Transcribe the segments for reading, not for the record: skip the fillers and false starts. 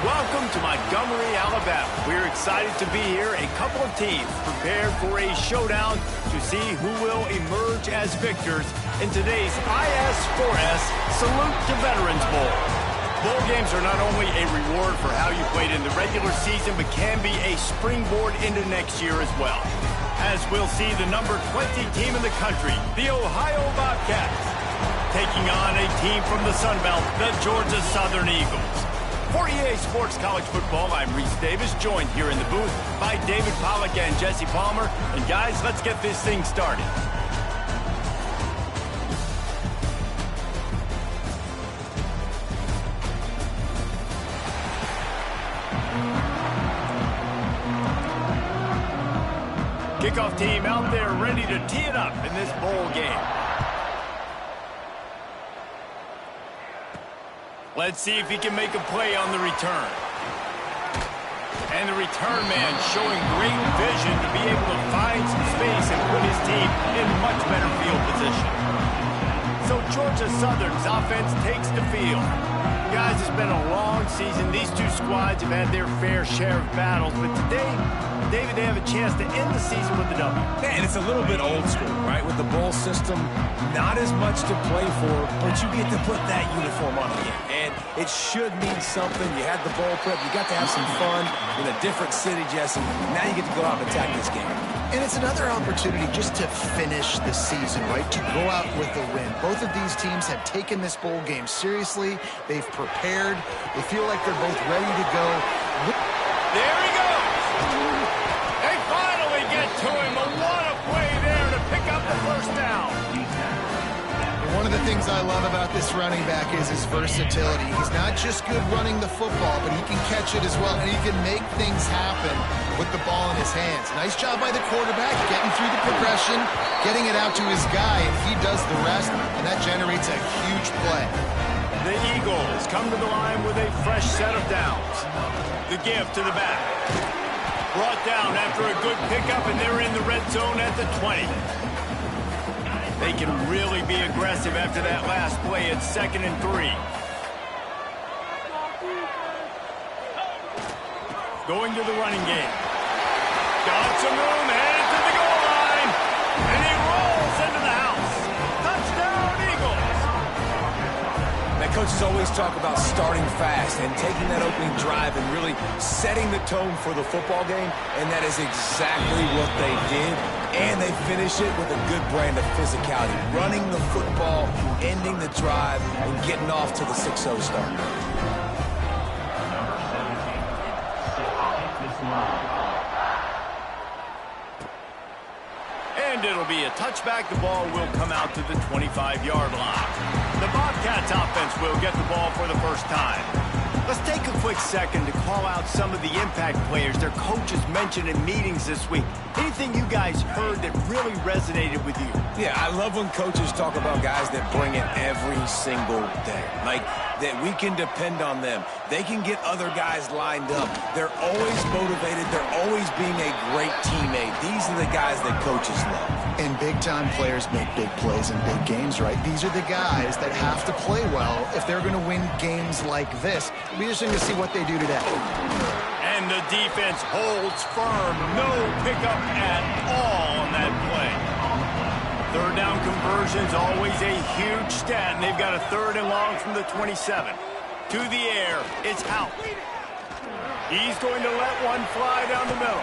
Welcome to Montgomery, Alabama. We're excited to be here. A couple of teams prepared for a showdown to see who will emerge as victors in today's IS4S Salute to Veterans Bowl. Bowl games are not only a reward for how you played in the regular season, but can be a springboard into next year as well. As we'll see the number 20 team in the country, the Ohio Bobcats, taking on a team from the Sun Belt, the Georgia Southern Eagles. For EA Sports College Football, I'm Reese Davis, joined here in the booth by David Pollack and Jesse Palmer. And guys, let's get this thing started. Kickoff team out there ready to tee it up in this bowl game. Let's see if he can make a play on the return. And the return man showing great vision to be able to find some space and put his team in much better field position. So Georgia Southern's offense takes the field. Guys, it's been a long season. These two squads have had their fair share of battles, but today, David, they have a chance to end the season with a W. Man, it's a little bit old school, right? With the bowl system, not as much to play for, but you get to put that uniform on again. And it should mean something. You had the bowl prep. You got to have some fun in a different city, Jesse. Now you get to go out and attack this game. And it's another opportunity just to finish the season, right? To go out with a win. Both of these teams have taken this bowl game seriously. They've prepared. They feel like they're both ready to go. There he goes. They finally get to him. What a play there to pick up the first down. One of the things I love about this running back is his versatility. He's not just good running the football, but he can catch it as well, and he can make things happen with the ball in his hands. Nice job by the quarterback, getting through the progression, getting it out to his guy, and he does the rest, and that generates a huge play. The Eagles come to the line with a fresh set of downs. The give to the back. Brought down after a good pickup, and they're in the red zone at the 20. They can really be aggressive after that last play at 2nd and 3. Going to the running game. Got some room, headed to the goal line. And he rolls into the house. Touchdown, Eagles. Now, coaches always talk about starting fast and taking that opening drive and really setting the tone for the football game. And that is exactly what they did. And they finish it with a good brand of physicality. Running the football, ending the drive, and getting off to the 6-0 start. And it'll be a touchback. The ball will come out to the 25-yard line. The Bobcats offense will get the ball for the first time. Let's take a quick second to call out some of the impact players their coaches mentioned in meetings this week. Anything you guys heard that really resonated with you? Yeah, I love when coaches talk about guys that bring it every single day. Like, that we can depend on them. They can get other guys lined up. They're always motivated. They're always being a great teammate. These are the guys that coaches love. And big-time players make big plays in big games, right? These are the guys that have to play well if they're going to win games like this. It'll be interesting to see what they do today. And the defense holds firm. No pickup at all on that play. Third down conversion's always a huge stat, and they've got a 3rd and long from the 27. To the air, it's out. He's going to let one fly down the middle.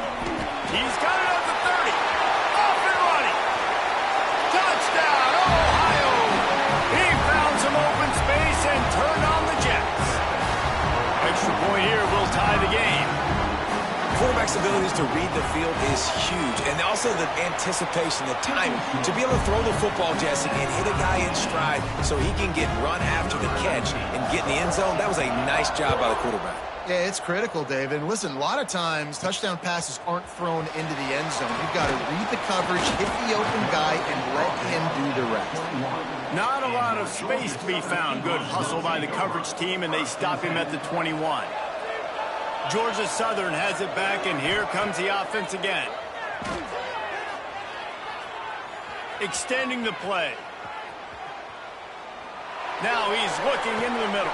He's got it at the 30. Off and running. Touchdown, Ohio! He found some open space and turned on the Jets. Extra point here will tie the game. Quarterback's abilities to read the field is huge, and also the anticipation, the timing, to be able to throw the football, Jesse, and hit a guy in stride so he can get run after the catch and get in the end zone. That was a nice job by the quarterback. Yeah, it's critical, David. Listen, a lot of times touchdown passes aren't thrown into the end zone. You've got to read the coverage, hit the open guy, and let him space to be found. Good hustle by the coverage team, and they stop him at the 21. Georgia Southern has it back, and here comes the offense again. Extending the play. Now he's looking into the middle.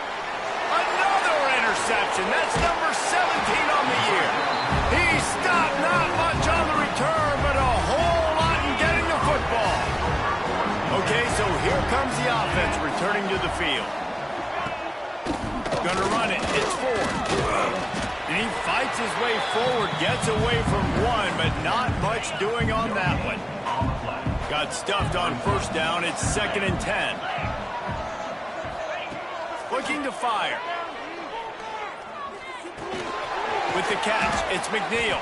Another interception. That's number 17 on the year. He stopped not much on the return, but a whole lot in getting the football. Okay, so here comes the offense returning to the field. Gonna run it. It's 4. And he fights his way forward, gets away from one, but not much doing on that one. Got stuffed on first down. It's 2nd and 10. Looking to fire. With the catch, it's McNeil.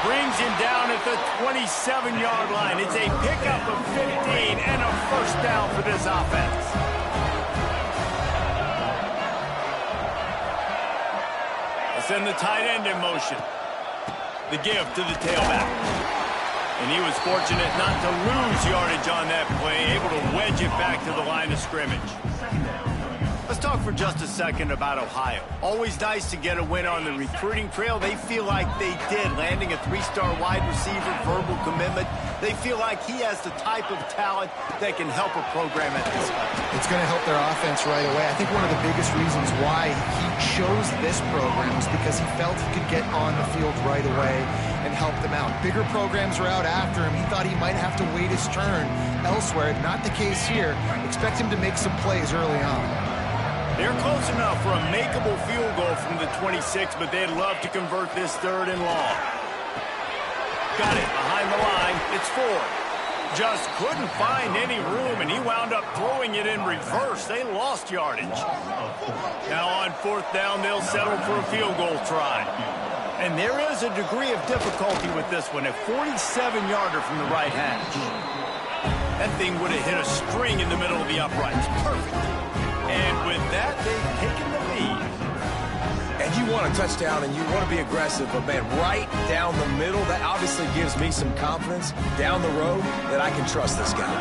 Brings him down at the 27-yard line. It's a pickup of 15 and a first down for this offense. Send the tight end in motion. The give to the tailback. And he was fortunate not to lose yardage on that play, able to wedge it back to the line of scrimmage. Let's talk for just a second about Ohio. Always nice to get a win on the recruiting trail. They feel like they did, landing a 3-star wide receiver, verbal commitment. They feel like he has the type of talent that can help a program at this level. It's going to help their offense right away. I think one of the biggest reasons why he chose this program was because he felt he could get on the field right away and help them out. Bigger programs were out after him. He thought he might have to wait his turn elsewhere. Not the case here. Expect him to make some plays early on. They're close enough for a makeable field goal from the 26, but they'd love to convert this 3rd and long. Got it behind the line. It's 4. Just couldn't find any room, and he wound up throwing it in reverse. They lost yardage. Now on 4th down, they'll settle for a field goal try. And there is a degree of difficulty with this one, a 47-yarder from the right hash. That thing would have hit a string in the middle of the uprights. Perfect. And with that, they've taken the lead. And you want a touchdown and you want to be aggressive, but man, right down the middle, that obviously gives me some confidence down the road that I can trust this guy.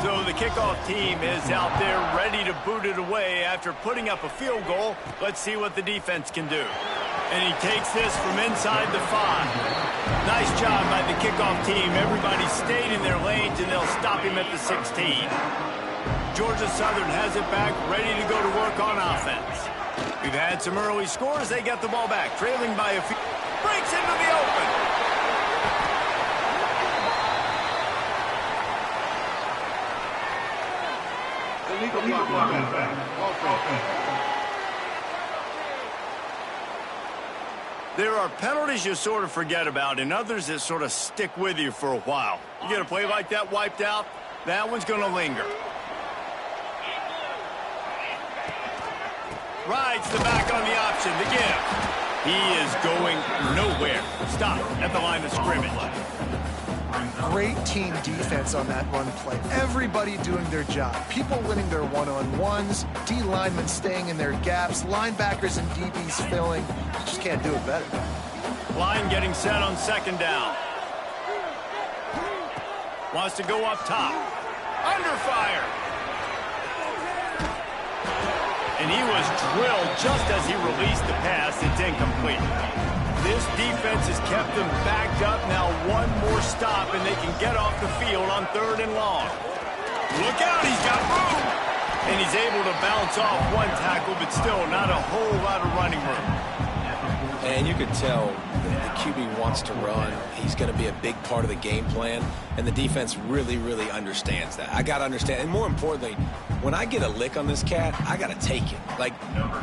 So the kickoff team is out there ready to boot it away after putting up a field goal. Let's see what the defense can do. And he takes this from inside the 5. Nice job by the kickoff team. Everybody stayed in their lanes, and they'll stop him at the 16. Georgia Southern has it back, ready to go to work on offense. We've had some early scores. They get the ball back, trailing by a few. Breaks into the open. There are penalties you sort of forget about, and others that sort of stick with you for a while. You get a play like that wiped out, that one's going to linger. Rides the back on the option, the give. He is going nowhere. Stop at the line of scrimmage. Great team defense on that run play. Everybody doing their job. People winning their one-on-ones, D linemen staying in their gaps, linebackers and DBs filling. You just can't do it better. Line getting set on 2nd down. Wants to go up top. Under fire. And he was drilled just as he released the pass. It's incomplete. This defense has kept them backed up. Now one more stop, and they can get off the field on 3rd and long. Look out, he's got room. And he's able to bounce off one tackle, but still not a whole lot of running room. And you can tell the QB wants to run. He's going to be a big part of the game plan, and the defense really, really understands that. I got to understand, and more importantly, when I get a lick on this cat, I got to take it. Like,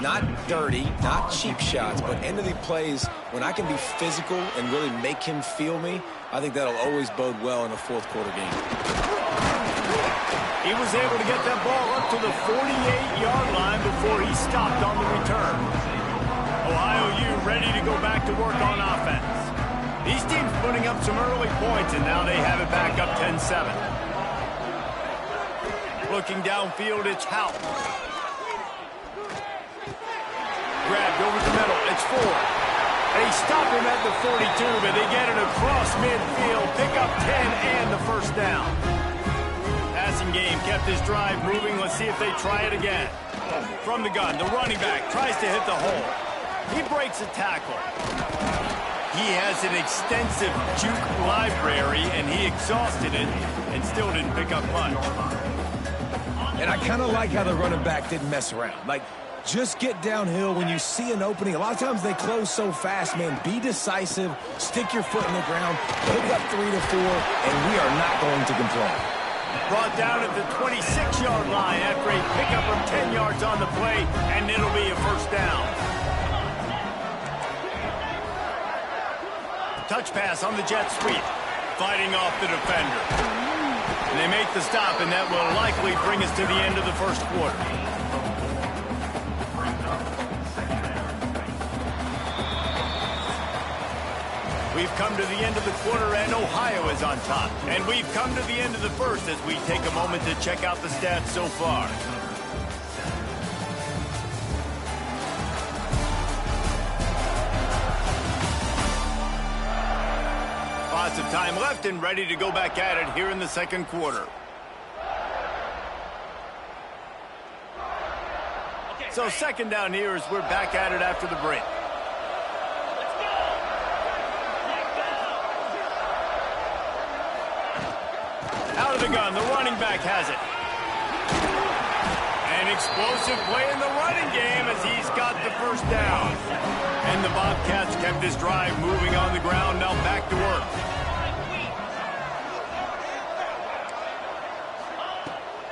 not dirty, not cheap shots, but end of the plays, when I can be physical and really make him feel me, I think that'll always bode well in a 4th quarter game. He was able to get that ball up to the 48-yard line before he stopped on the return. Ohio U ready to go back to work on offense. These teams putting up some early points, and now they have it back up 10-7. Looking downfield, it's Hout. Grabbed over the middle, it's 4. They stop him at the 42, but they get it across midfield, pick up 10 and the first down. Passing game line kept his drive moving. Let's see if they try it again. From the gun, the running back tries to hit the hole. He breaks a tackle. He has an extensive juke library, and he exhausted it and still didn't pick up much. And I kind of like how the running back didn't mess around. Like, just get downhill when you see an opening. A lot of times they close so fast, man. Be decisive, stick your foot in the ground, pick up 3 to 4, and we are not going to complain. Brought down at the 26-yard line after a pickup of 10 yards on the play, and it'll be a first down. Touch pass on the jet sweep, fighting off the defender. And they make the stop, and that will likely bring us to the end of the first quarter. We've come to the end of the quarter, and Ohio is on top. And we've come to the end of the first as we take a moment to check out the stats so far. Lots of time left and ready to go back at it here in the second quarter. So second down here as we're back at it after the break. Out of the gun, the running back has it. An explosive play in the running game as he's got the first down. And the Bobcats kept this drive moving on the ground, now back to work.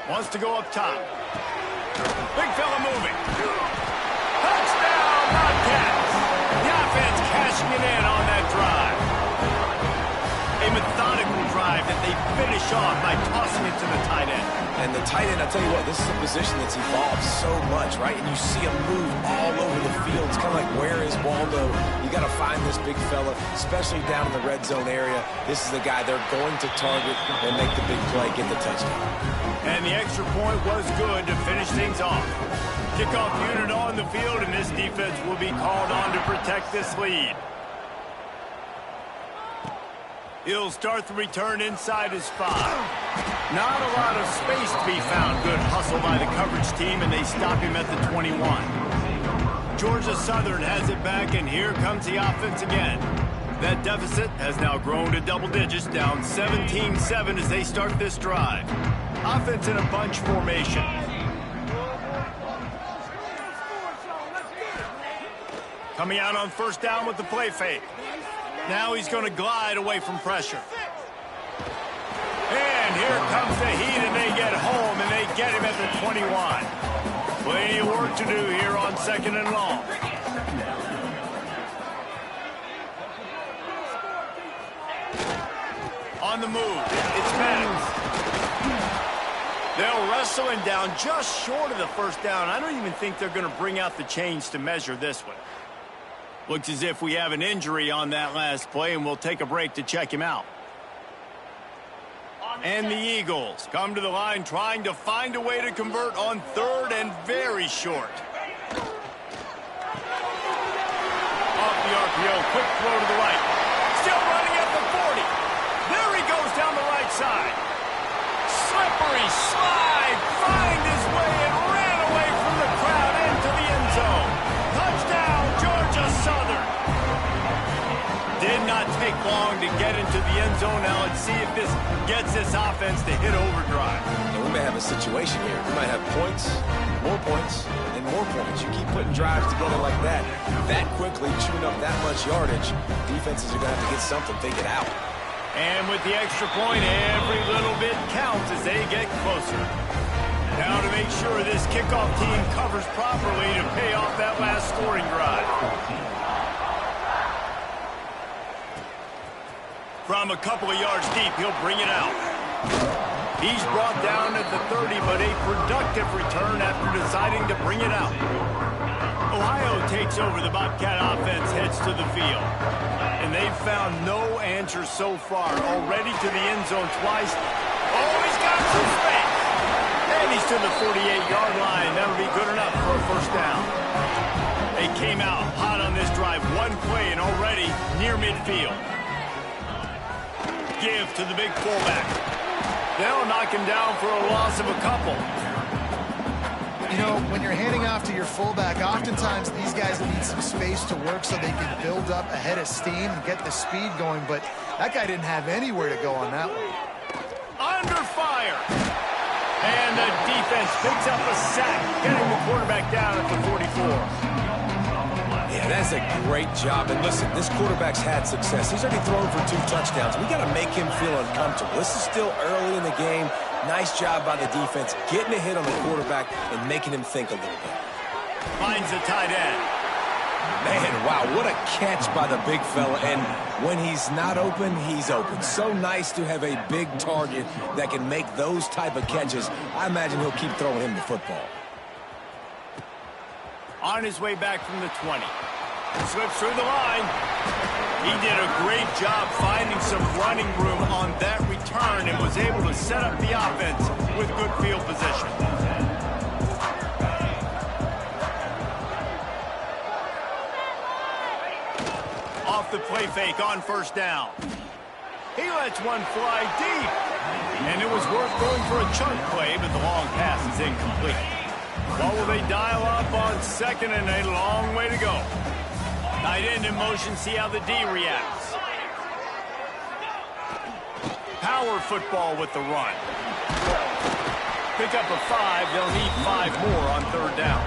Wants to go up top. Big fella moving. Touchdown, Bobcats! The offense cashing it in on that drive. A methodical drive that they finish off by tossing it to the tight end. And the tight end, I tell you what, this is a position that's evolved so much, right? And you see him move all over the field. It's kind of like, where is Waldo? You got to find this big fella, especially down in the red zone area. This is the guy they're going to target and make the big play, get the touchdown. And the extra point was good to finish things off. Kickoff unit on the field, and this defense will be called on to protect this lead. He'll start the return inside his 5. Not a lot of space to be found. Good hustle by the coverage team, and they stop him at the 21. Georgia Southern has it back, and here comes the offense again. That deficit has now grown to double digits, down 17-7 as they start this drive. Offense in a bunch formation. Coming out on first down with the play fake. Now he's going to glide away from pressure. And here comes the heat, and they get home, and they get him at the 21. Plenty of work to do here on second and long. On the move, it's Maddox. They'll wrestle him down just short of the first down. I don't even think they're going to bring out the chains to measure this one. Looks as if we have an injury on that last play, and we'll take a break to check him out. And the Eagles come to the line trying to find a way to convert on third and very short. Off the RPO, quick throw to the right. Still running at the 40. There he goes down the right side. Slippery slide, find his way and ran away from the crowd into the end zone. Touchdown, Georgia Southern. Did not take long to get into the end zone. Now let's see if this gets this offense to hit overdrive. And we may have a situation here. We might have points, and more points. You keep putting drives together like that quickly, chewing up that much yardage, defenses are going to have to get something figured out. And with the extra point, every little bit counts as they get closer. Now to make sure this kickoff team covers properly to pay off that last scoring drive. From a couple of yards deep, he'll bring it out. He's brought down at the 30, but a productive return after deciding to bring it out. Ohio takes over. The Bobcat offense heads to the field. And they've found no answer so far. Already to the end zone twice. Oh, he's got some space. And he's to the 48-yard line. That'll be good enough for a first down. They came out hot on this drive. One play and already near midfield. Give to the big fullback. They'll knock him down for a loss of a couple. You know, when you're handing off to your fullback, oftentimes these guys need some space to work so they can build up a head of steam and get the speed going, but that guy didn't have anywhere to go on that one. Under fire. And the defense picks up a sack, getting the quarterback down at the 44. Yeah, that's a great job. And listen, this quarterback's had success. He's already thrown for 2 touchdowns. We got to make him feel uncomfortable. This is still early in the game. Nice job by the defense, getting a hit on the quarterback and making him think a little bit. Finds the tight end. Man, wow, what a catch by the big fella. And when he's not open, he's open. So nice to have a big target that can make those type of catches. I imagine he'll keep throwing him the football. On his way back from the 20. Slips through the line. He did a great job finding some running room on that return and was able to set up the offense with good field position. Off the play fake on first down. He lets one fly deep. And it was worth going for a chunk play, but the long pass is incomplete. What will they dial up on second and a long way to go? Tight end in motion, see how the D reacts. Power football with the run. Pick up a 5, they'll need 5 more on third down.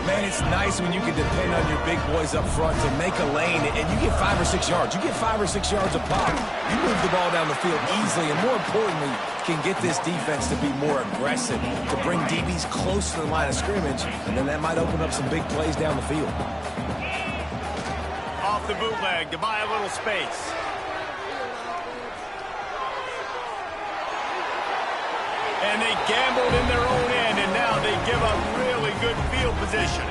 Man, it's nice when you can depend on your big boys up front to make a lane, and you get 5 or 6 yards. You get 5 or 6 yards a pop. You move the ball down the field easily, and more importantly, can get this defense to be more aggressive, to bring DBs close to the line of scrimmage, and then that might open up some big plays down the field. Off the bootleg to buy a little space. And they gambled in their own end, and now they give up really good field position.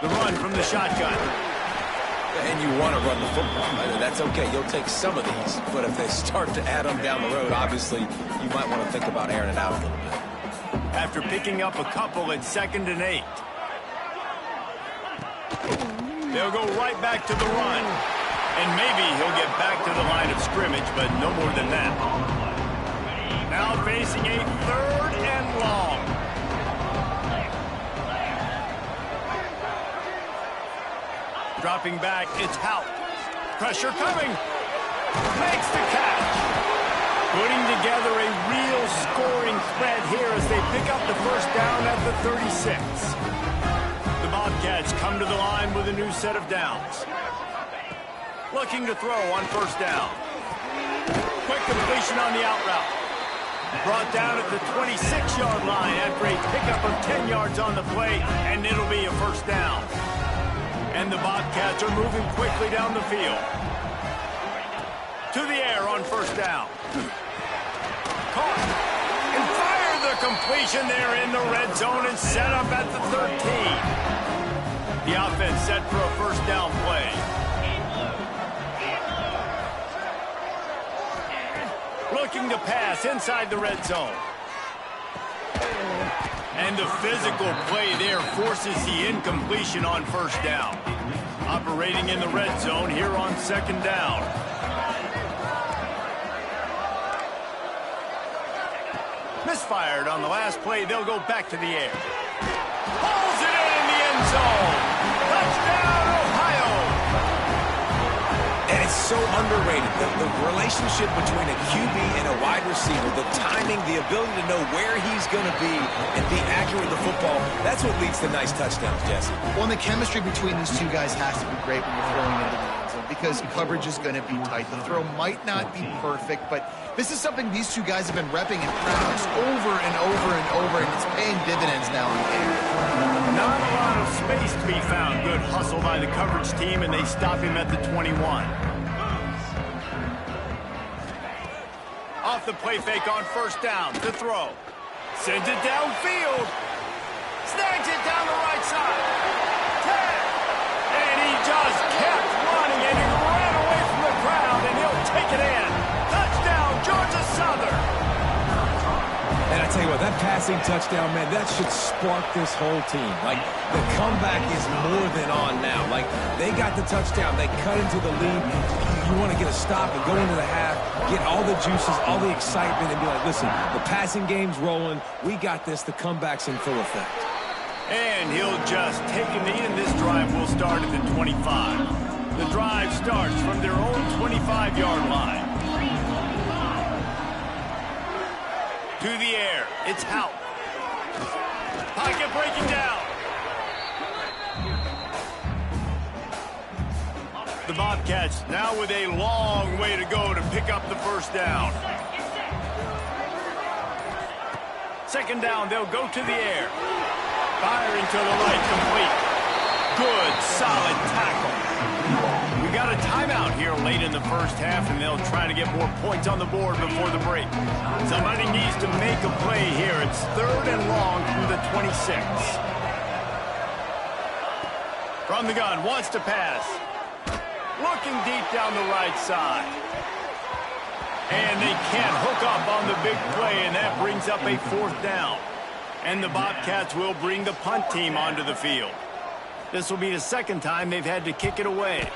The run from the shotgun. And you want to run the football. That's okay. You'll take some of these. But if they start to add them down the road, obviously, you might want to think about airing it out a little bit. After picking up a couple at 2nd and 8. They'll go right back to the run. And maybe he'll get back to the line of scrimmage, but no more than that. Now facing a 3rd and long. Dropping back, it's Hout. Pressure coming. Makes the catch. Putting together a real scoring threat here as they pick up the first down at the 36. The Bobcats come to the line with a new set of downs. Looking to throw on first down. Quick completion on the out route. Brought down at the 26-yard line after a pickup of 10 yards on the play, and it'll be a first down. And the Bobcats are moving quickly down the field. To the air on first down. Caught. And fire the completion there in the red zone and set up at the 13. The offense set for a first down play. Looking to pass inside the red zone. And the physical play there forces the incompletion on first down. Operating in the red zone here on second down. Misfired on the last play. They'll go back to the air. Pulls it in the end zone. Touchdown, Ohio. And it's so underrated. The relationship between a QB and a wide receiver, the timing, the ability to know where he's going to be and be accurate with the football, that's what leads to nice touchdowns, Jesse. Well, and the chemistry between these two guys has to be great when you're throwing into the end zone because coverage is going to be tight. The throw might not be perfect, but this is something these two guys have been repping in practice over and over and over, and it's paying dividends now in the game. Not a lot of space to be found. Good hustle by the coverage team, and they stop him at the 21. Off the play fake on first down to throw. Sends it downfield. Snags it down the right side. 10. And he just kept running, and he ran away from the crowd, and he'll take it in. Touchdown, Georgia Southern. And I tell you what, that passing touchdown, man, that should spark this whole team. Like, the comeback is more than on now. Like, they got the touchdown. They cut into the lead. You want to get a stop and go into the half, get all the juices, all the excitement, and be like, listen, the passing game's rolling. We got this. The comeback's in full effect. And he'll just take a knee, and this drive will start at the 25. The drive starts from their own 25-yard line. To the air, it's Hout. Pocket breaking down. The Bobcats now with a long way to go to pick up the first down. Second down, they'll go to the air. Firing to the right, complete. Good, solid tackle. We got a timeout here late in the first half, and they'll try to get more points on the board before the break. Somebody needs to make a play here. It's 3rd and long from the 26. From the gun, wants to pass. Looking deep down the right side. And they can't hook up on the big play, and that brings up a 4th down. And the Bobcats will bring the punt team onto the field. This will be the second time they've had to kick it away.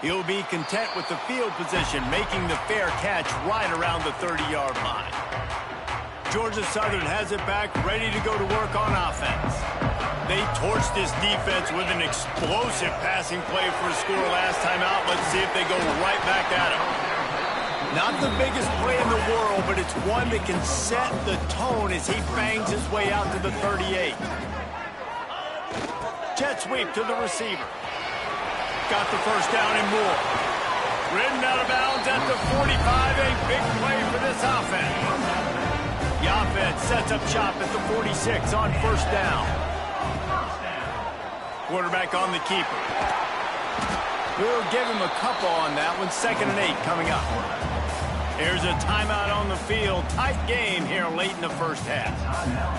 He'll be content with the field position, making the fair catch right around the 30-yard line. Georgia Southern has it back, ready to go to work on offense. They torched this defense with an explosive passing play for a score last time out. Let's see if they go right back at him. Not the biggest play in the world, but it's one that can set the tone as he bangs his way out to the 38. Jet sweep to the receiver. Got the first down and more. Ridden out of bounds at the 45. A big play for this offense. The offense sets up shop at the 46 on first down. Quarterback on the keeper. We'll give him a couple on that one. 2nd and 8 coming up. There's a timeout on the field. Tight game here late in the first half.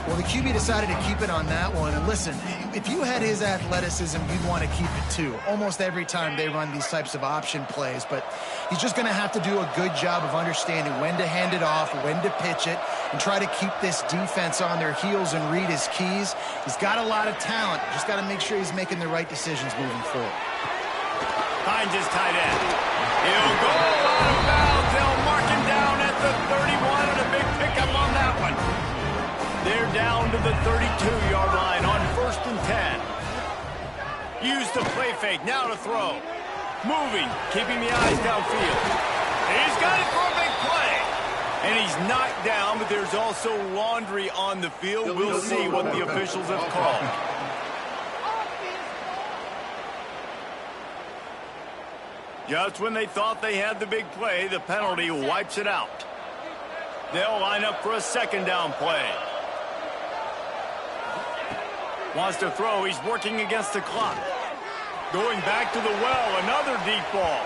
Well, the QB decided to keep it on that one. And listen, if you had his athleticism, you'd want to keep it too. Almost every time they run these types of option plays. But he's just going to have to do a good job of understanding when to hand it off, when to pitch it, and try to keep this defense on their heels and read his keys. He's got a lot of talent. Just got to make sure he's making the right decisions moving forward. Finds his tight end. He'll go out of bounds. They'll mark him down at the 31, and a big pickup on that one. They're down to the 32-yard line on 1st and 10. Use the play fake. Now to throw. Moving, keeping the eyes downfield. He's got it for a big play. And he's knocked down, but there's also laundry on the field. We'll see what the officials have called. Just when they thought they had the big play, the penalty wipes it out. They'll line up for a 2nd down play. Wants to throw. He's working against the clock. Going back to the well. Another deep ball.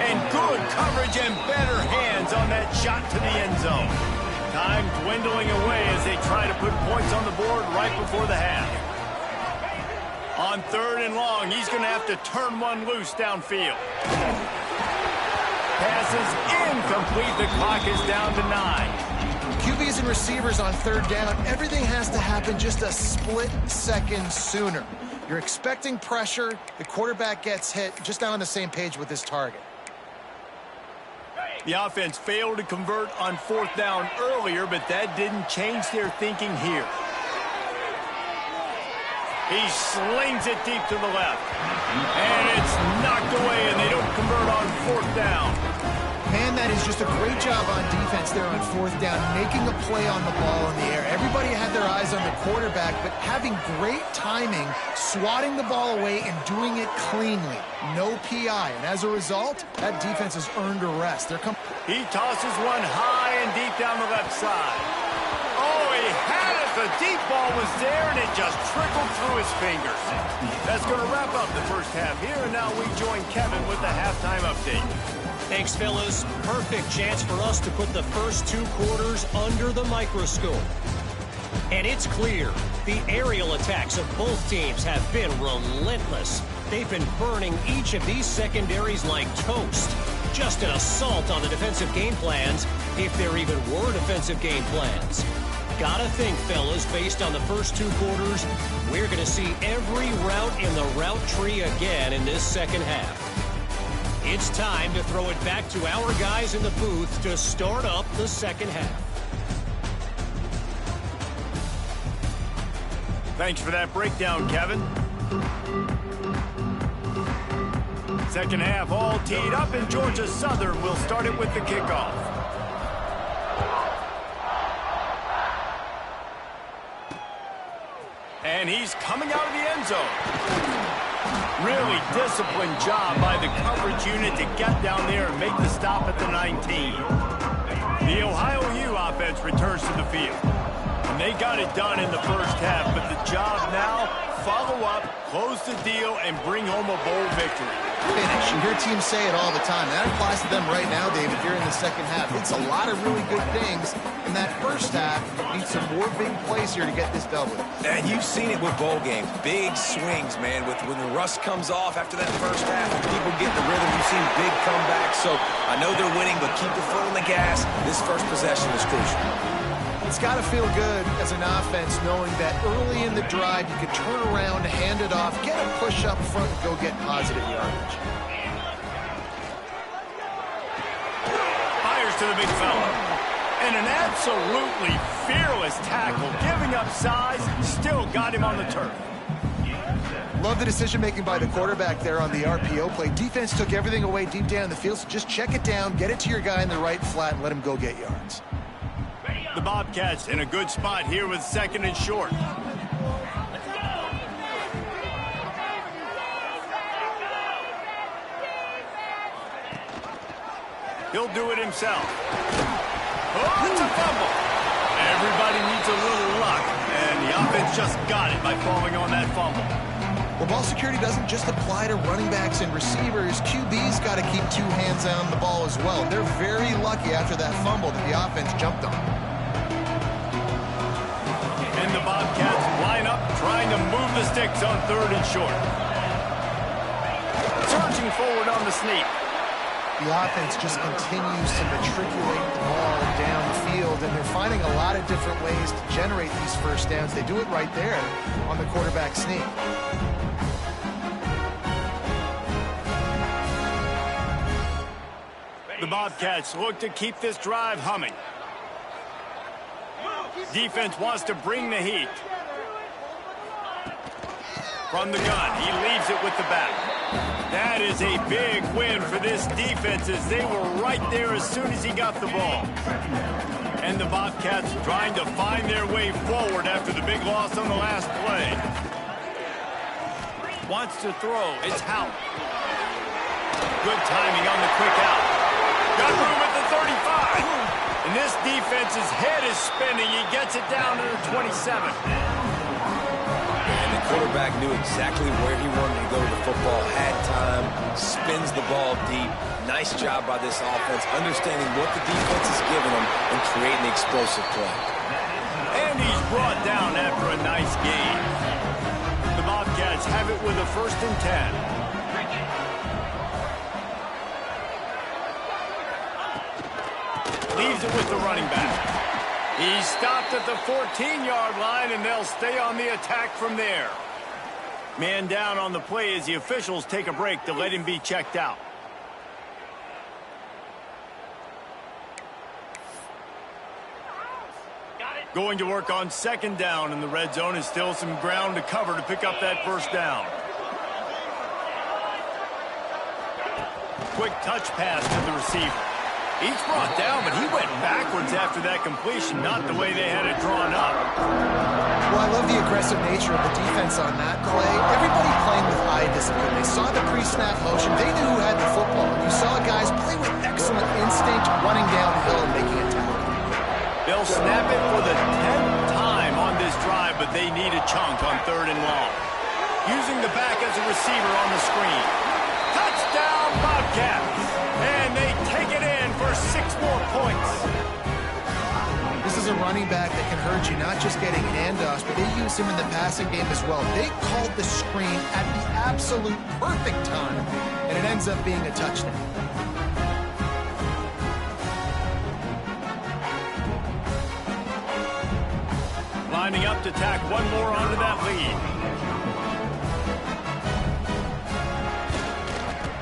And good coverage and better hands on that shot to the end zone. Time dwindling away as they try to put points on the board right before the half. On 3rd and long, he's going to have to turn one loose downfield. Pass is incomplete. The clock is down to 9. QBs and receivers on 3rd down, everything has to happen just a split second sooner. You're expecting pressure. The quarterback gets hit. Just not on the same page with his target. The offense failed to convert on 4th down earlier, but that didn't change their thinking here. He slings it deep to the left. And it's knocked away, and they don't convert on 4th down. Man, that is just a great job on defense there on 4th down, making a play on the ball in the air. Everybody had their eyes on the quarterback, but having great timing, swatting the ball away, and doing it cleanly. No PI. And as a result, that defense has earned a rest. He tosses one high and deep down the left side. Oh, he had it. The deep ball was there, and it just trickled through his fingers. That's going to wrap up the first half here, and now we join Kevin with the halftime update. Thanks, fellas. Perfect chance for us to put the first 2 quarters under the microscope. And it's clear, the aerial attacks of both teams have been relentless. They've been burning each of these secondaries like toast. just an assault on the defensive game plans, if there even were defensive game plans. Gotta think, fellas, based on the first 2 quarters, we're going to see every route in the route tree again in this second half. It's time to throw it back to our guys in the booth to start up the second half. Thanks for that breakdown, Kevin. Second half all teed up, and Georgia Southern will start it with the kickoff. And he's coming out of the end zone. Really disciplined job by the coverage unit to get down there and make the stop at the 19. The Ohio U offense returns to the field. And they got it done in the first half, but the job now, follow up, close the deal, and bring home a bowl victory. Finish. You hear teams say it all the time. That applies to them right now, David, here in the second half. It's a lot of really good things. In that first half, need some more big plays here to get this W. And you've seen it with bowl games. Big swings, man. When the rust comes off after that first half and people get the rhythm, you've seen big comebacks. So I know they're winning, but keep your foot on the gas. This first possession is crucial. It's got to feel good as an offense knowing that early in the drive you can turn around, hand it off, get a push up front, and go get positive yardage. Fires to the big fella. And an absolutely fearless tackle, giving up size, still got him on the turf. Love the decision-making by the quarterback there on the RPO play. Defense took everything away deep down the field, so just check it down, get it to your guy in the right flat, and let him go get yards. The Bobcats in a good spot here with 2nd and short. He'll do it himself. Oh, it's a fumble. Everybody needs a little luck, and the offense just got it by falling on that fumble. Well, ball security doesn't just apply to running backs and receivers. QB's got to keep 2 hands on the ball as well. They're very lucky after that fumble that the offense jumped on. And the Bobcats line up, trying to move the sticks on 3rd and short. Surging forward on the sneak. The offense just continues to matriculate the ball down the field, and they're finding a lot of different ways to generate these first downs. They do it right there on the quarterback sneak. The Bobcats look to keep this drive humming. Defense wants to bring the heat. From the gun, he leaves it with the back. That is a big win for this defense, as they were right there as soon as he got the ball. And the Bobcats trying to find their way forward after the big loss on the last play. Wants to throw. It's Howard. Good timing on the quick out. Got room at the 35. And this defense's head is spinning. He gets it down to the 27. And the quarterback knew exactly where he wanted to go to the football, had time, spins the ball deep. Nice job by this offense, understanding what the defense is giving them and creating the explosive play. And he's brought down after a nice gain. The Bobcats have it with a 1st and 10. Leaves it with the running back. He's stopped at the 14-yard line, and they'll stay on the attack from there. Man down on the play as the officials take a break to let him be checked out. Going to work on 2nd down in the red zone, is still some ground to cover to pick up that 1st down. Quick touch pass to the receiver. He's brought down, but he went backwards after that completion, not the way they had it drawn up. Well, I love the aggressive nature of the defense on that play. Everybody playing with eye discipline. They saw the pre-snap motion. They knew who had the football. You saw guys play with excellent instinct, running downhill and making a tackle. They'll snap it for the 10th time on this drive, but they need a chunk on 3rd and long. Using the back as a receiver on the screen. Touchdown, Bobcats! And they take it in for 6 more points. This is a running back that can hurt you, not just getting handoffs, but they use him in the passing game as well. They called the screen at the absolute perfect time, and it ends up being a touchdown. Lining up to tack one more onto that lead.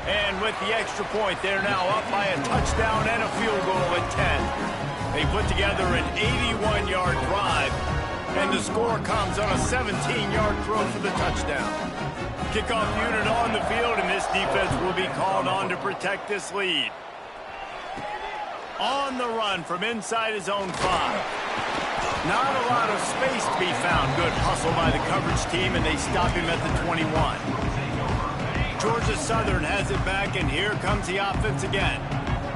And with the extra point, they're now up by a touchdown and a field goal at 10. They put together an 81-yard drive, and the score comes on a 17-yard throw for the touchdown. Kickoff unit on the field, and this defense will be called on to protect this lead. On the run from inside his own 5. Not a lot of space to be found. Good hustle by the coverage team, and they stop him at the 21. Georgia Southern has it back, and here comes the offense again.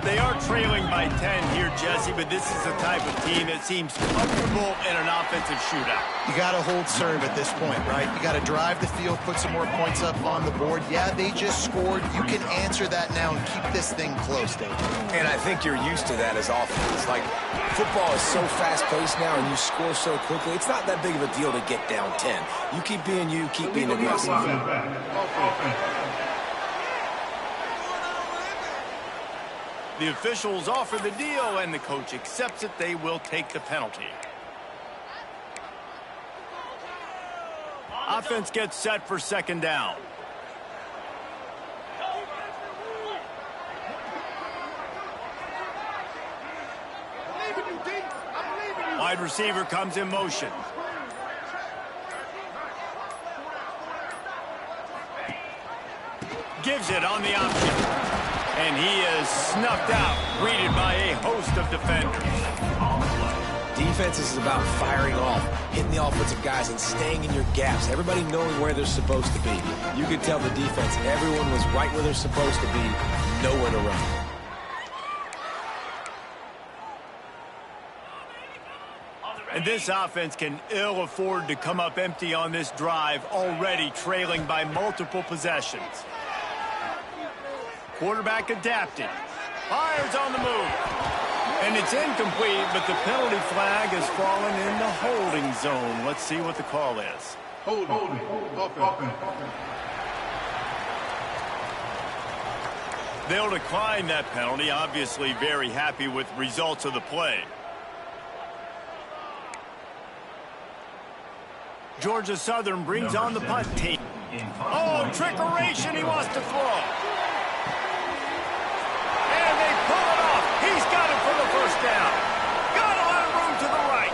They are trailing by 10 here, Jesse, but this is the type of team that seems comfortable in an offensive shootout. You got to hold serve at this point, right? You got to drive the field, put some more points up on the board. Yeah, they just scored. You can answer that now and keep this thing close, Dave. And I think you're used to that as offense. Like, football is so fast-paced now, and you score so quickly. It's not that big of a deal to get down 10. You keep being you, keep being aggressive. The officials offer the deal, and the coach accepts it. They will take the penalty. Offense gets set for second down. Wide receiver comes in motion. Gives it on the option. And he is snuffed out, greeted by a host of defenders. Defense is about firing off, hitting the offensive guys, and staying in your gaps. Everybody knowing where they're supposed to be. You could tell the defense, everyone was right where they're supposed to be, nowhere to run. And this offense can ill afford to come up empty on this drive, already trailing by multiple possessions. Quarterback adapted. Fires on the move. And it's incomplete, but the penalty flag has fallen in the holding zone. Let's see what the call is. Holding. They'll decline that penalty, obviously very happy with results of the play. Georgia Southern brings on the punt team. Oh, trickeration, he wants to throw. First down. Got a lot of room to the right.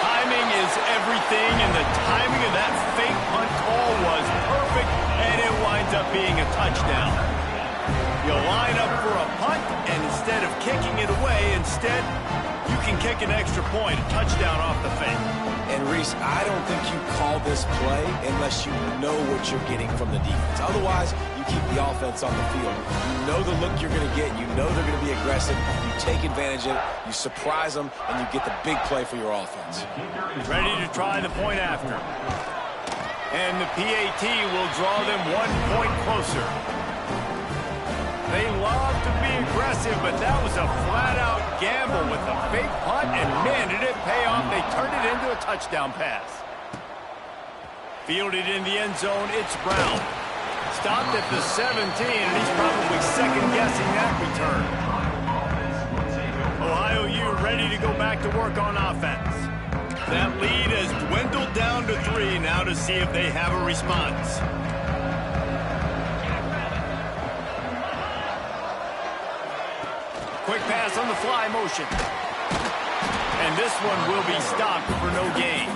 Timing is everything, and the timing of that fake punt call was perfect, and it winds up being a touchdown. You line up for a punt, and instead of kicking it away, instead, you can kick an extra point, a touchdown off the fake. And, Reese, I don't think you call this play unless you know what you're getting from the defense. Otherwise, you keep the offense on the field. You know the look you're going to get. You know they're going to be aggressive. You take advantage of it. You surprise them, and you get the big play for your offense. Ready to try the point after. And the PAT will draw them 1 point closer. They love to be aggressive, but that was a flat-out gamble with a fake punt, and man, did it pay off. They turned it into a touchdown pass. Fielded in the end zone, it's Brown. Stopped at the 17, and he's probably second-guessing that return. Ohio U ready to go back to work on offense. That lead has dwindled down to 3 now to see if they have a response. Quick pass on the fly motion. And this one will be stopped for no gain.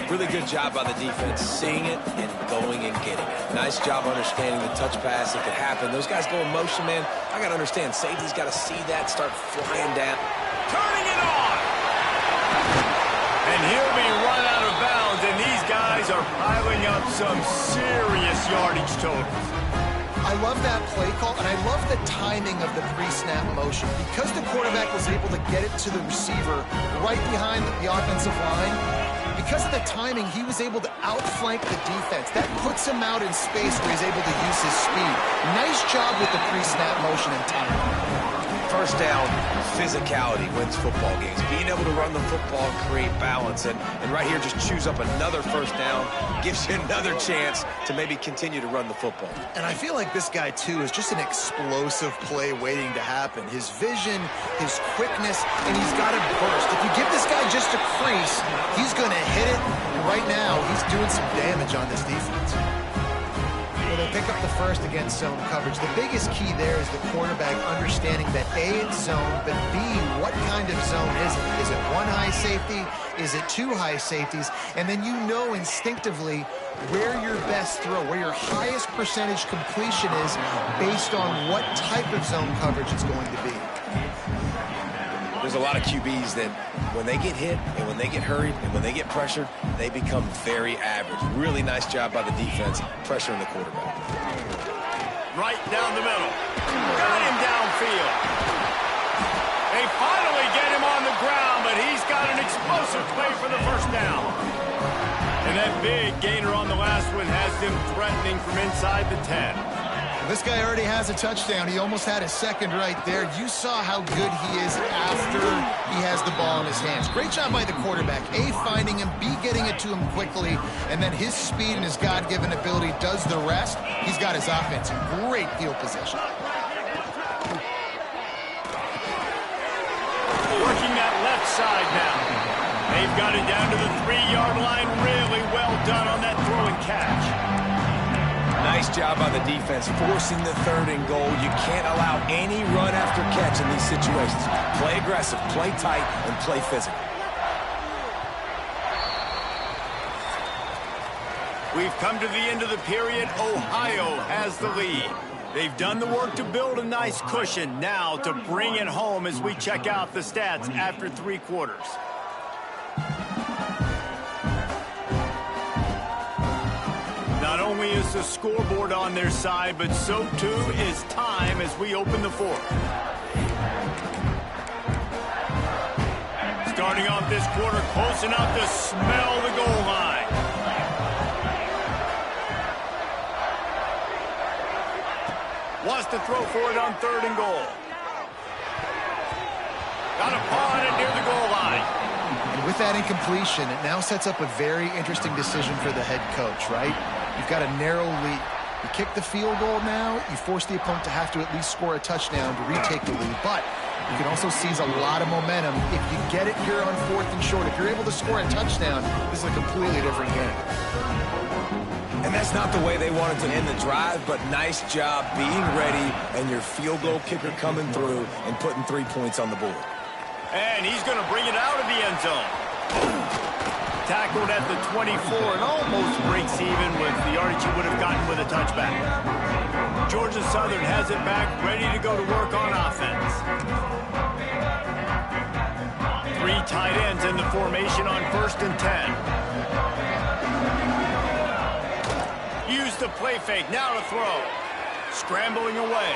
Really good job by the defense, seeing it and going and getting it. Nice job understanding the touch pass. It could happen. Those guys go in motion, man. I got to understand. Safety's got to see that, start flying down. Turning it on. And he'll be run out of bounds, and these guys are piling up some serious yardage totals. I love that play call, and I love the timing of the pre-snap motion. Because the quarterback was able to get it to the receiver right behind the offensive line, because of the timing, he was able to outflank the defense. That puts him out in space where he's able to use his speed. Nice job with the pre-snap motion and timing. First down, physicality wins football games. Being able to run the football and create balance. And right here, just choose up another first down, gives you another chance to maybe continue to run the football. And I feel like this guy, too, is just an explosive play waiting to happen. His vision, his quickness, and he's got a burst. If you give this guy just a crease, he's going to hit it. And right now, he's doing some damage on this defense. Well, they pick up the first against zone coverage. The biggest key there is the quarterback understanding that A, it's zone, but B, what kind of zone is it? Is it one high safety? Is it two high safeties? And then you know instinctively where your best throw, where your highest percentage completion is based on what type of zone coverage it's going to be. There's a lot of QBs that when they get hit and when they get hurried and when they get pressured, they become very average. Really nice job by the defense pressuring the quarterback. Right down the middle. Got him downfield. They finally get him on the ground, but he's got an explosive play for the first down. And that big gainer on the last one has them threatening from inside the 10. This guy already has a touchdown. He almost had his second right there. You saw how good he is after he has the ball in his hands. Great job by the quarterback. A, finding him, B, getting it to him quickly, and then his speed and his God-given ability does the rest. He's got his offense in great field position. Working that left side now. They've got it down to the 3-yard line. Really well done on that throw and catch. Nice job by the defense, forcing the 3rd and goal. You can't allow any run after catch in these situations. Play aggressive, play tight, and play physical. We've come to the end of the period. Ohio has the lead. They've done the work to build a nice cushion. Now to bring it home as we check out the stats after 3 quarters. Not only is the scoreboard on their side, but so too is time as we open the 4th. Starting off this quarter close enough to smell the goal line. Wants to throw for it on 3rd and goal. Got a paw on it near the goal line. And with that incompletion, it now sets up a very interesting decision for the head coach, right? You've got a narrow lead. You kick the field goal now, you force the opponent to have to at least score a touchdown to retake the lead. But you can also seize a lot of momentum if you get it here on 4th and short. If you're able to score a touchdown, this is a completely different game. And that's not the way they wanted to end the drive, but nice job being ready and your field goal kicker coming through and putting 3 points on the board. And he's going to bring it out of the end zone. Tackled at the 24 and almost breaks even with the yardage he would have gotten with a touchback. Georgia Southern has it back, ready to go to work on offense. 3 tight ends in the formation on 1st and 10. Use the play fake, now to throw. Scrambling away.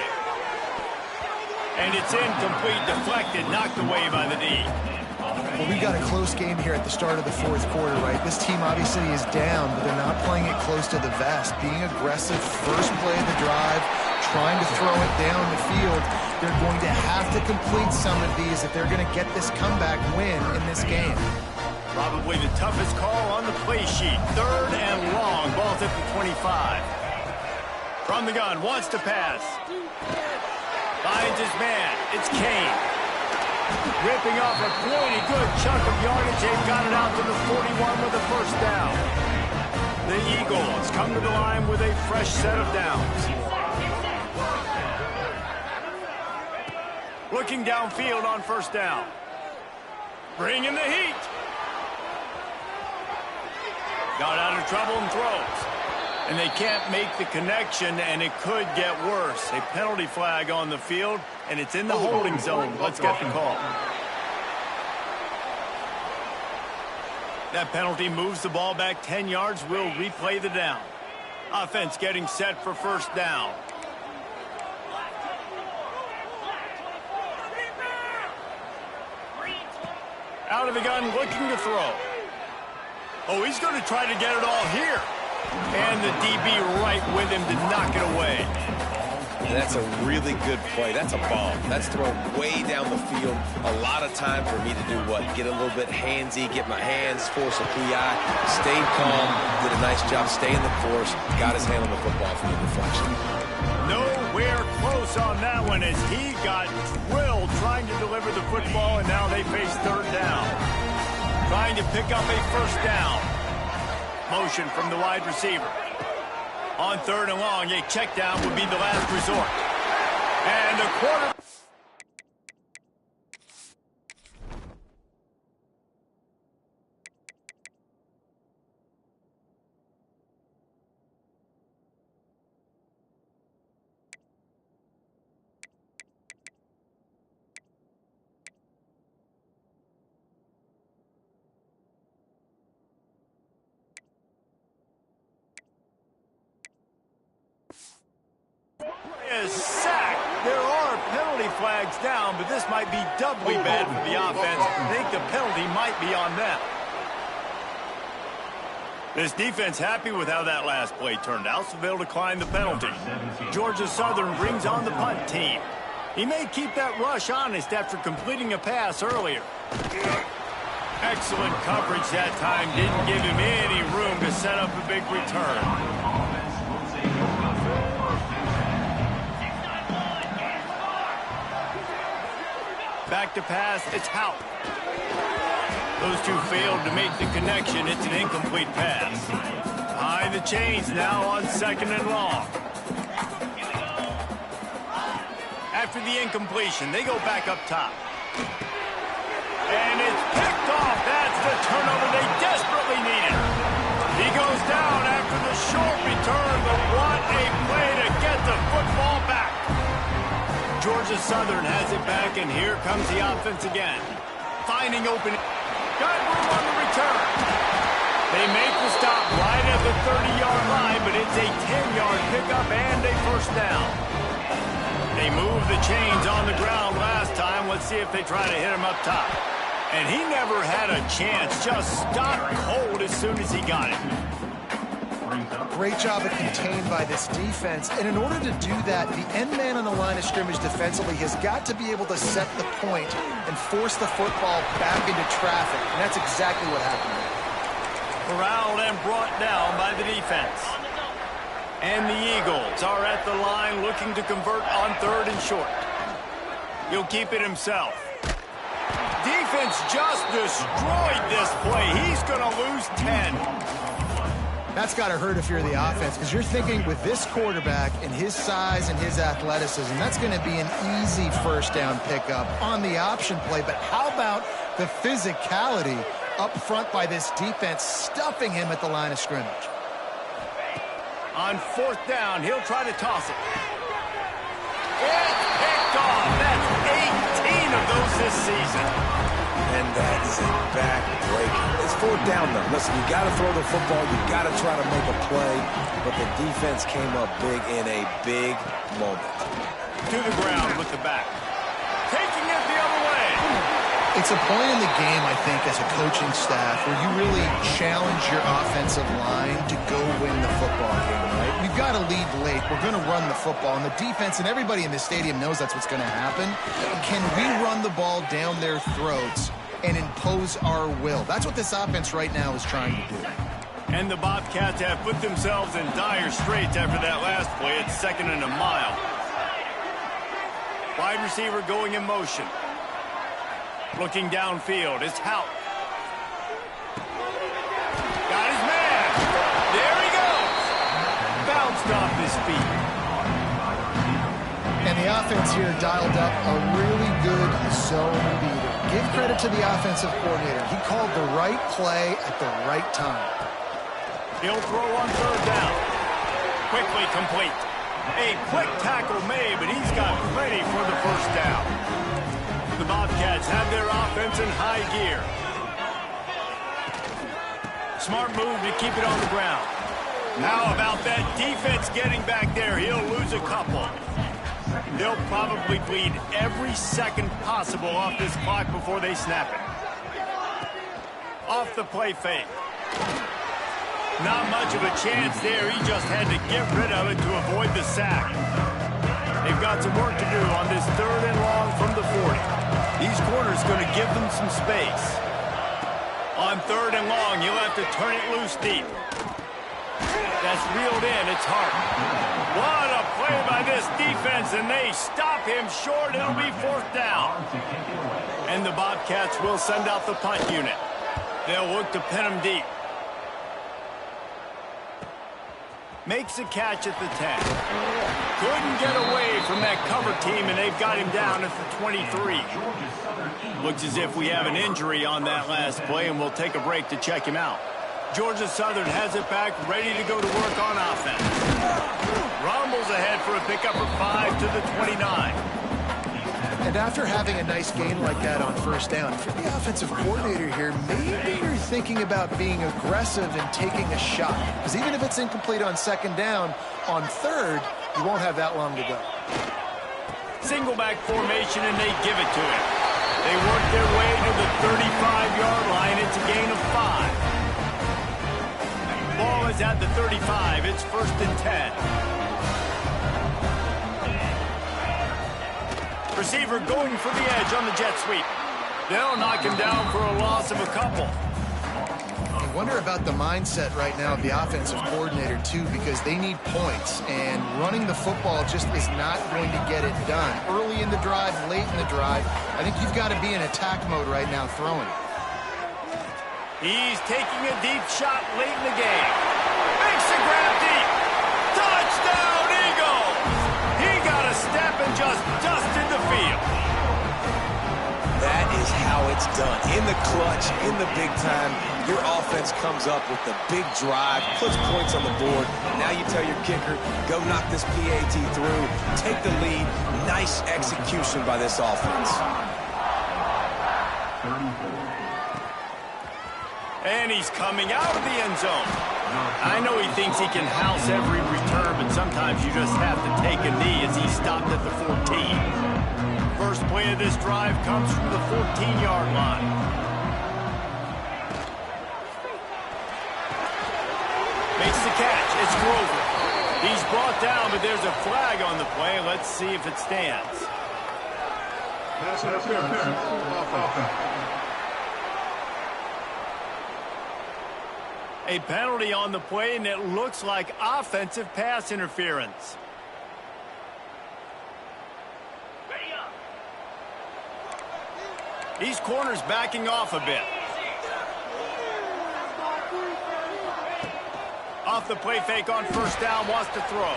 And it's incomplete, deflected, knocked away by the D. Well, we've got a close game here at the start of the 4th quarter, right? This team obviously is down, but they're not playing it close to the vest. Being aggressive, first play of the drive, trying to throw it down the field. They're going to have to complete some of these if they're going to get this comeback win in this game. Probably the toughest call on the play sheet. 3rd and long, ball's at the 25. From the gun, wants to pass. Finds his man, it's Kane. Ripping off a pretty good chunk of yardage. They've got it out to the 41 with a first down. The Eagles come to the line with a fresh set of downs. Looking downfield on 1st down. Bringing the heat. Got out of trouble and throws. And they can't make the connection, and it could get worse. A penalty flag on the field, and it's in the holding zone. Let's get the call. That penalty moves the ball back 10 yards. We'll replay the down. Offense getting set for 1st down. Out of the gun, looking to throw. Oh, he's going to try to get it all here. And the DB right with him to knock it away. And that's a really good play. That's a bomb. That's thrown way down the field. A lot of time for me to do what? Get a little bit handsy, get my hands, force a PI, stayed calm, did a nice job, stay in the course, got his hand on the football for the deflection. Nowhere close on that one as he got drilled trying to deliver the football, and now they face third down. Trying to pick up a first down. Motion from the wide receiver. On third and long, a check down would be the last resort. And a quarter. Is sacked. There are penalty flags down, but this might be doubly bad for the offense. I think the penalty might be on them. This defense happy with how that last play turned out, so they'll decline the penalty. Georgia Southern brings on the punt team. He may keep that rush honest after completing a pass earlier. Excellent coverage that time. Didn't give him any room to set up a big return. Back to pass, it's Hout. Those two failed to make the connection. It's an incomplete pass. Behind the chains now on second and long. After the incompletion, they go back up top. And it's picked off. That's the turnover they desperately needed. He goes down after the short return, but what a play to get the football back. Georgia Southern has it back, and here comes the offense again. Finding open. Got room on the return. They make the stop right at the 30-yard line, but it's a 10-yard pickup and a first down. They moved the chains on the ground last time. Let's see if they try to hit him up top. And he never had a chance. Just stopped cold as soon as he got it. Great job of contained by this defense. And in order to do that, the end man on the line of scrimmage defensively has got to be able to set the point and force the football back into traffic. And that's exactly what happened. Corralled and brought down by the defense. And the Eagles are at the line looking to convert on third and short. He'll keep it himself. Defense just destroyed this play. He's going to lose 10. That's got to hurt if you're the offense, because you're thinking with this quarterback and his size and his athleticism, that's going to be an easy first down pickup on the option play. But how about the physicality up front by this defense, stuffing him at the line of scrimmage? On fourth down, he'll try to toss it. It's picked off. That's 18 of those this season. And that is a back-breaker. It's fourth down, though. Listen, you got to throw the football. You got to try to make a play. But the defense came up big in a big moment. To the ground with the back. Taking it the other way. It's a point in the game, I think, as a coaching staff where you really challenge your offensive line to go win the football game, right? We've got to lead late. We're going to run the football. And the defense and everybody in the stadium knows that's what's going to happen. Can we run the ball down their throats and impose our will? That's what this offense right now is trying to do. And the Bobcats have put themselves in dire straits after that last play. It's second and a mile. Wide receiver going in motion. Looking downfield, it's Hout. Got his man. There he goes. Bounced off his feet. And the offense here dialed up a really good zone beater. Give credit to the offensive coordinator. He called the right play at the right time. He'll throw on third down. Quickly complete. A quick tackle made, but he's got plenty for the first down. The Bobcats have their offense in high gear. Smart move to keep it on the ground. How about that defense getting back there? He'll lose a couple. They'll probably bleed every second possible off this clock before they snap it. Off the play fake. Not much of a chance there. He just had to get rid of it to avoid the sack. They've got some work to do on this 3rd and long from the 40. These corners going to give them some space. On 3rd and long, you'll have to turn it loose deep. That's reeled in. It's Hart. What a play by this defense, and they stop him short. It'll be 4th down. And the Bobcats will send out the punt unit. They'll look to pin him deep. Makes a catch at the 10. Couldn't get away from that cover team, and they've got him down at the 23. Looks as if we have an injury on that last play, and we'll take a break to check him out. Georgia Southern has it back, ready to go to work on offense. Rumbles ahead for a pickup of 5 to the 29. And after having a nice gain like that on 1st down, if you're the offensive coordinator here, maybe you're thinking about being aggressive and taking a shot. Because even if it's incomplete on 2nd down, on 3rd, you won't have that long to go. Single back formation, and they give it to him. They work their way to the 35-yard line. It's a gain of 5. Ball is at the 35. It's 1st and 10. Receiver going for the edge on the jet sweep. They'll knock him down for a loss of a couple. I wonder about the mindset right now of the offensive coordinator, too, because they need points, and running the football just is not going to get it done. Early in the drive, late in the drive, I think you've got to be in attack mode right now throwing. He's taking a deep shot late in the game. Makes the grab deep. Touchdown, Eagles! He got a step and just dusted the field. That is how it's done. In the clutch, in the big time, your offense comes up with the big drive, puts points on the board. Now you tell your kicker, go knock this PAT through, take the lead. Nice execution by this offense. And he's coming out of the end zone. I know he thinks he can house every return, but sometimes you just have to take a knee as he stopped at the 14. First play of this drive comes from the 14-yard line. Makes the catch. It's Grover. He's brought down, but there's a flag on the play. Let's see if it stands. A penalty on the play, and it looks like offensive pass interference. These corners backing off a bit. Off the play fake on 1st down, wants to throw.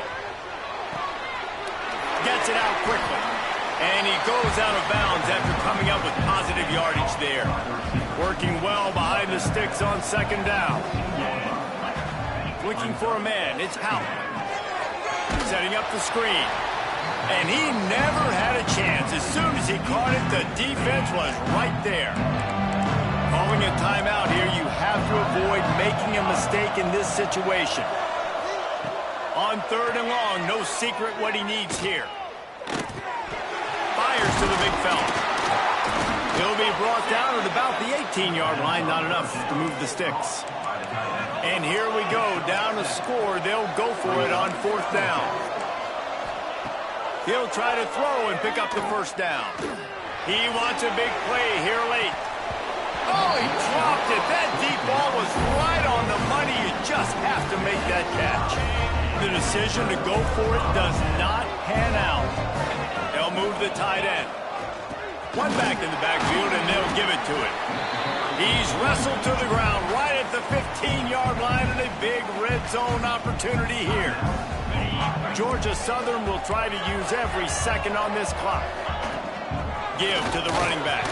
Gets it out quickly. And he goes out of bounds after coming up with positive yardage there. Working well behind the sticks on 2nd down. Looking for a man, it's Howard. Setting up the screen. And he never had a chance. As soon as he caught it, the defense was right there. Calling a timeout here, you have to avoid making a mistake in this situation. On 3rd and long, no secret what he needs here. Fires to the big fella. He'll be brought down at about the 18-yard line. Not enough to move the sticks. And here we go, down a score. They'll go for it on 4th down. He'll try to throw and pick up the 1st down. He wants a big play here late. Oh, he dropped it. That deep ball was right on the money. You just have to make that catch. The decision to go for it does not pan out. They'll move the tight end. One back in the backfield, and they'll give it to him. He's wrestled to the ground right at the 15-yard line, and a big red zone opportunity here. Georgia Southern will try to use every second on this clock. Give to the running back.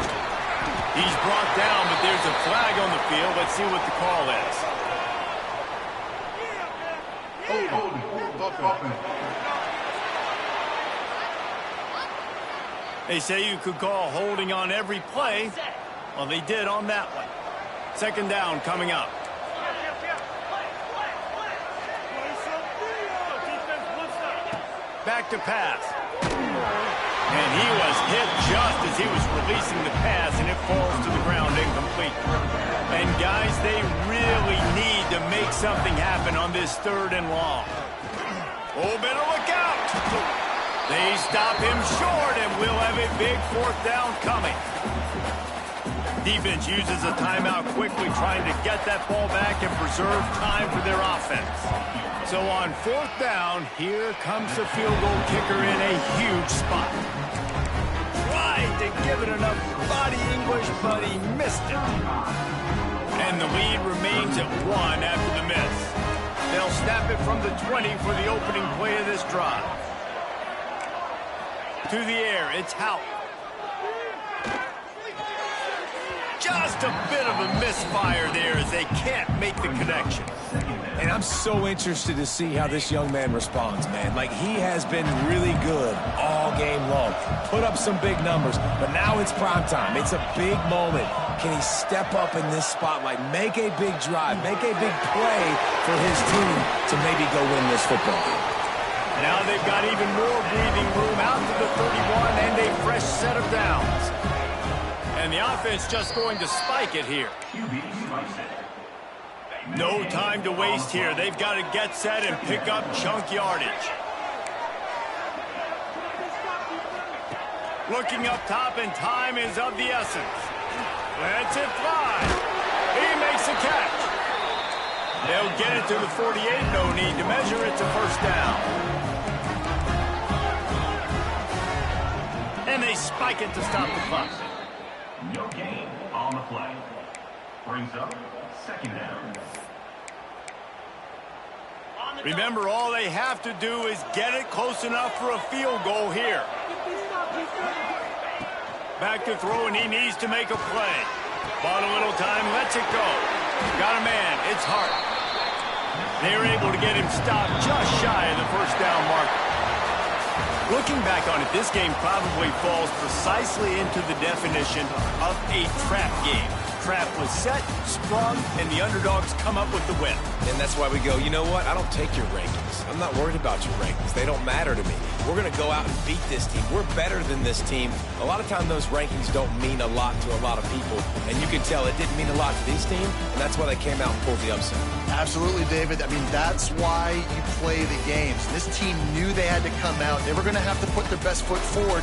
He's brought down, but there's a flag on the field. Let's see what the call is. They say you could call holding on every play. Well, they did on that one. 2nd down coming up. Back to pass. And he was hit just as he was releasing the pass, and it falls to the ground incomplete. And, guys, they really need to make something happen on this 3rd and long. Oh, better look out. They stop him short, and we'll have a big fourth down coming. Defense uses a timeout quickly, trying to get that ball back and preserve time for their offense. So on fourth down, here comes the field goal kicker in a huge spot. Tried to give it enough body English, but he missed it. And the lead remains at 1 after the miss. They'll snap it from the 20 for the opening play of this drive. To the air, it's Houck. Just a bit of a misfire there as they can't make the connection. And I'm so interested to see how this young man responds, man. Like, he has been really good all game long. Put up some big numbers, but now it's prime time. It's a big moment. Can he step up in this spotlight, make a big drive, make a big play for his team to maybe go win this football game? Now they've got even more breathing room out to the 31 and a fresh set of downs. And the offense just going to spike it here. No time to waste here. They've got to get set and pick up chunk yardage. Looking up top, and time is of the essence. Lets it fly. He makes the catch. They'll get it to the 48. No need to measure. It's a first down. And they spike it to stop the clock. No gain on the play. Brings up second down. Remember, all they have to do is get it close enough for a field goal here. Back to throw, and he needs to make a play. Bought a little time, lets it go. Got a man, it's Hart. They're able to get him stopped just shy of the first down marker. Looking back on it, this game probably falls precisely into the definition of a trap game. Trap was set, sprung, and the underdogs come up with the win. And that's why we go, you know what? I don't take your rankings. I'm not worried about your rankings. They don't matter to me. We're going to go out and beat this team. We're better than this team. A lot of time those rankings don't mean a lot to a lot of people. And you can tell it didn't mean a lot to this team, and that's why they came out and pulled the upset. Absolutely, David. I mean, that's why you play the games. This team knew they had to come out. They were going to have to put their best foot forward,